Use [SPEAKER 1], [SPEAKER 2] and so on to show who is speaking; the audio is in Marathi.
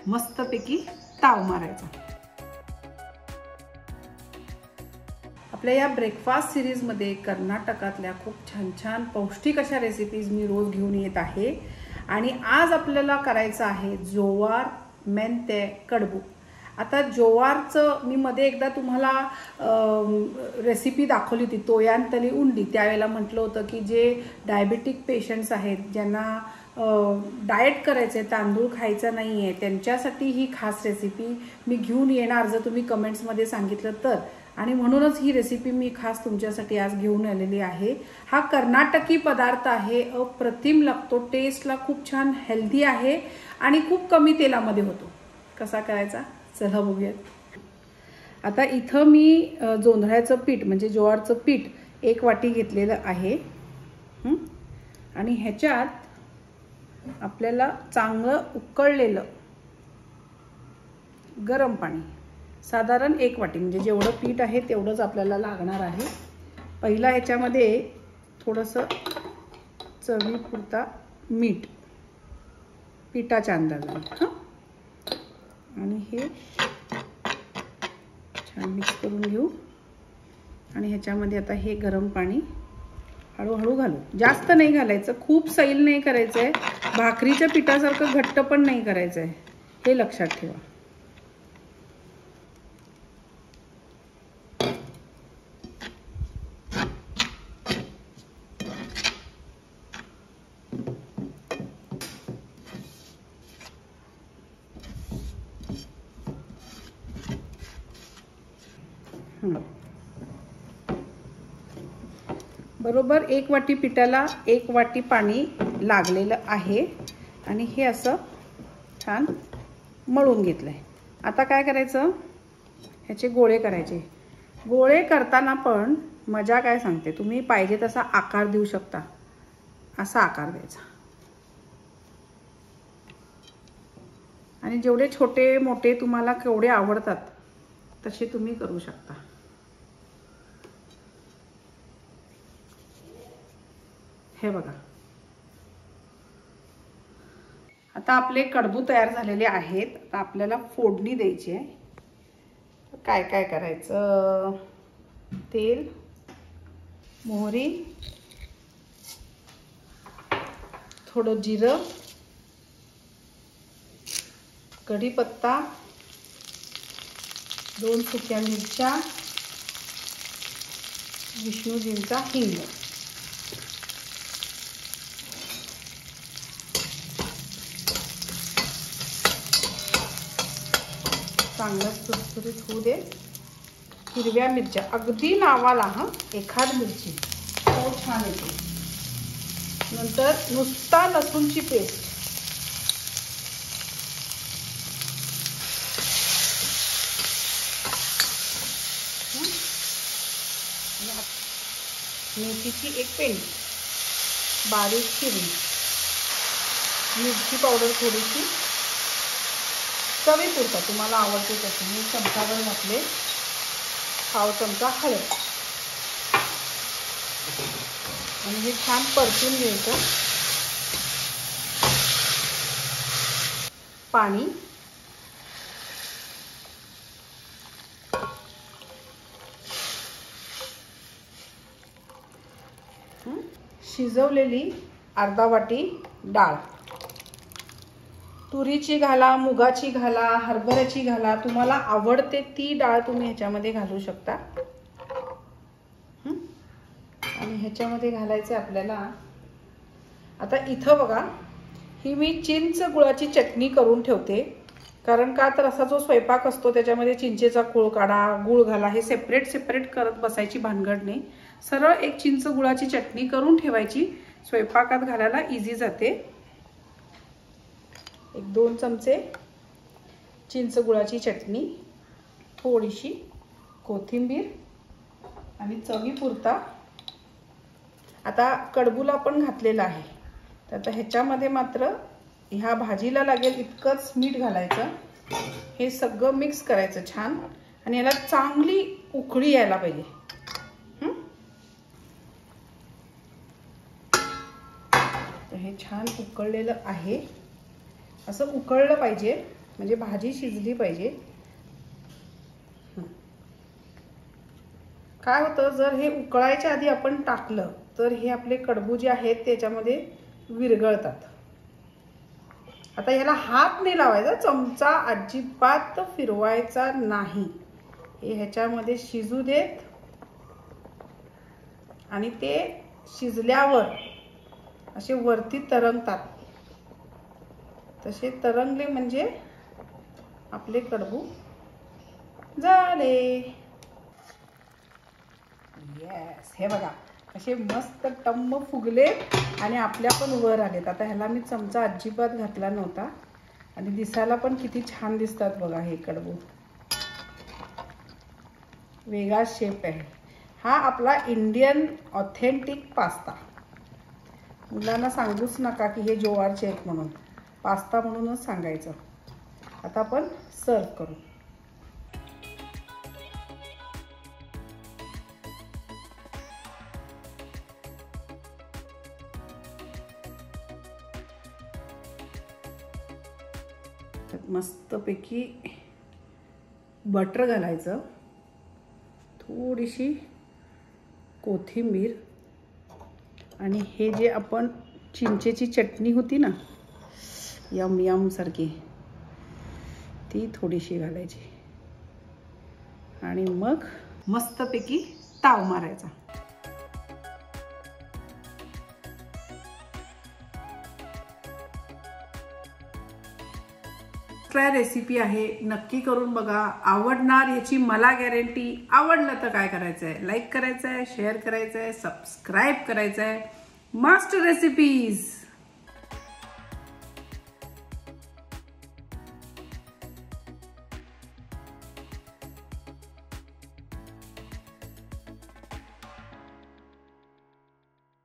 [SPEAKER 1] मस्तपैकी ताव मारायचा। आपल्या या ब्रेकफास्ट सिरीजमध्ये कर्नाटकातल्या खूप छान छान पौष्टिक अशा रेसिपीज मी रोज घेऊन येत आहे आणि आज आपल्याला करायचं आहे जोवार मेंते कडबू। आता जोवारचं मी मध्ये एकदा तुम्हाला रेसिपी दाखवली होती तोयांतली उंडी। त्यावेळेला म्हटलं होतं की जे डायबिटिक पेशंट्स आहेत ज्यांना डाएट करायचं आहे, तांदूळ खायचा नाही आहे, त्यांच्यासाठी ही खास रेसिपी मी घेऊन येणार जर तुम्ही कमेंट्समध्ये सांगितलं तर। आणि म्हणूनच ही रेसिपी मी खास तुमच्यासाठी आज घेऊन आलेली आहे। हा कर्नाटकी पदार्थ आहे, अप्रतिम लागतो, टेस्टला खूप छान हेल्दी आहे आणि खूप कमी तेलामध्ये होतो। कसा करायचा चला बघूयात। आता इथं मी जोंधळ्याचं पीठ म्हणजे ज्वारचं पीठ 1 वाटी घेतलेलं आहे आणि ह्याच्यात आपल्याला चांगलं उकळलेलं गरम पाणी साधारण 1 वाटी म्हणजे जेवढं पीठ आहे तेवढंच आपल्याला लागणार आहे। पहिला ह्याच्यामध्ये थोडंसं चवीपुरता मीठ पिठाच्या अंदाजाने आणि हे छान मिक्स करून घेऊ आणि ह्याच्यामध्ये आता हे गरम पाणी हळूहळू घालू। जास्त नाही घालायचं, खूप सैल नाही करायचं आहे, भाकरीच्या पिठासारखं घट्ट पण नाही करायचं आहे, हे लक्षात ठेवा। बरोबर 1 वाटी पिठाला 1 वाटी पाणी लागलेलं आहे आणि हे असं छान मळून घेतलंय। आता काय करायचं, ह्याचे गोळे करायचे। गोळे करताना पण मजा काय सांगते, तुम्ही पाहिजे तसा आकार देऊ शकता, असा आकार द्यायचा आणि जेवढे छोटे मोठे तुम्हाला केवढे आवडतात तसे तुम्ही करू शकता। हे बघा, आता आपले कडबू तयार झालेले आहेत। आता आपल्याला फोडणी द्यायची आहे। काय काय करायचं, तेल, मोहरी, थोडं जिरं, कढीपत्ता, 2 सुक्या मिरच्या, विष्णूजींचा हिंग, चांगलं सुरसुरीत होऊ दे। हिरव्या मिरच्या अगदी नावाला एखाद मिरची खूप छान येते। नंतर नुसता लसूणची पेस्ट, मेथीची 1 पेंडी बारीक चिरून, मिरची पावडर थोडीशी चवीपुरता तुम्हाला आवडते तशी, मी चमचाभर घातले, पाव चमचा हळद आणि हे छान परतून घ्यायचं। पाणी, शिजवलेली अर्धा वाटी डाळ, तुरीची घाला, मुगाची घाला, हरभऱ्याची घाला, तुम्हाला आवडते ती डाळ तुम्ही ह्याच्यामध्ये घालू शकता। आणि ह्याच्यामध्ये घालायचे आपल्याला, आता इथं बघा ही मी चिंच गुळाची चटणी करून ठेवते, कारण का तर असा जो स्वयंपाक असतो त्याच्यामध्ये चिंचेचा कोळ काढा, गुळ घाला, हे सेपरेट सेपरेट करत बसायची भानगड नाही। सरळ एक चिंच गुळाची चटणी करून ठेवायची, स्वयंपाकात घालायला इझी जाते। 1-2 चमचे चिंच गुळाची चटणी, थोडीशी कोथिंबीर आणि चवीपुरता, आता कडबूला पण घातलेला आहे तर आता ह्याच्यामध्ये मात्र ह्या भाजीला लागेल इतकंच मीठ घालायचं। हे सगळं मिक्स करायचं छान आणि याला चांगली उकळी यायला पाहिजे। तर हे छान उकळलेलं आहे, असं उकळलं पाहिजे म्हणजे भाजी शिजली पाहिजे। काय होतं, जर हे उकळायच्या आधी आपण टाकलं तर हे आपले कडबू जे आहेत त्याच्यामध्ये विरघळतात। आता ह्याला हात नाही लावायचा, चमचा अजिबात फिरवायचा नाही। हे ह्याच्यामध्ये शिजू देत आणि ते शिजल्यावर असे वरती तरंगतात। तसे तरंगले म्हणजे आपले कडबू झाले। येस, हे बघा असे मस्त टम्म फुगले आणि आपल्या पण वर आलेत। आता ह्याला मी चमचा अजिबात घातला नव्हता आणि दिसायला पण किती छान दिसतात बघा हे कडबू। वेगळा शेप आहे हा आपला इंडियन ऑथेंटिक पास्ता। मुलांना सांगूच नका की हे ज्वारचे आहेत म्हणून, पास्ता म्हणूनच सांगायचं। आता आपण सर्व करू। मस्तपैकी बटर घालायचं, थोडीशी कोथिंबीर आणि हे जे आपण चिंचेची चटणी होती ना यम यम सारखी, ती थोडीशी घालायची आणि मग मस्तपैकी ताव मारायचा। रेसिपी आहे, नक्की करून बघा, आवडणार याची मला गॅरंटी। आवडलं तर काय करायचंय, लाईक करायचंय, शेअर करायचंय, सबस्क्राईब करायचंय। Master recipes.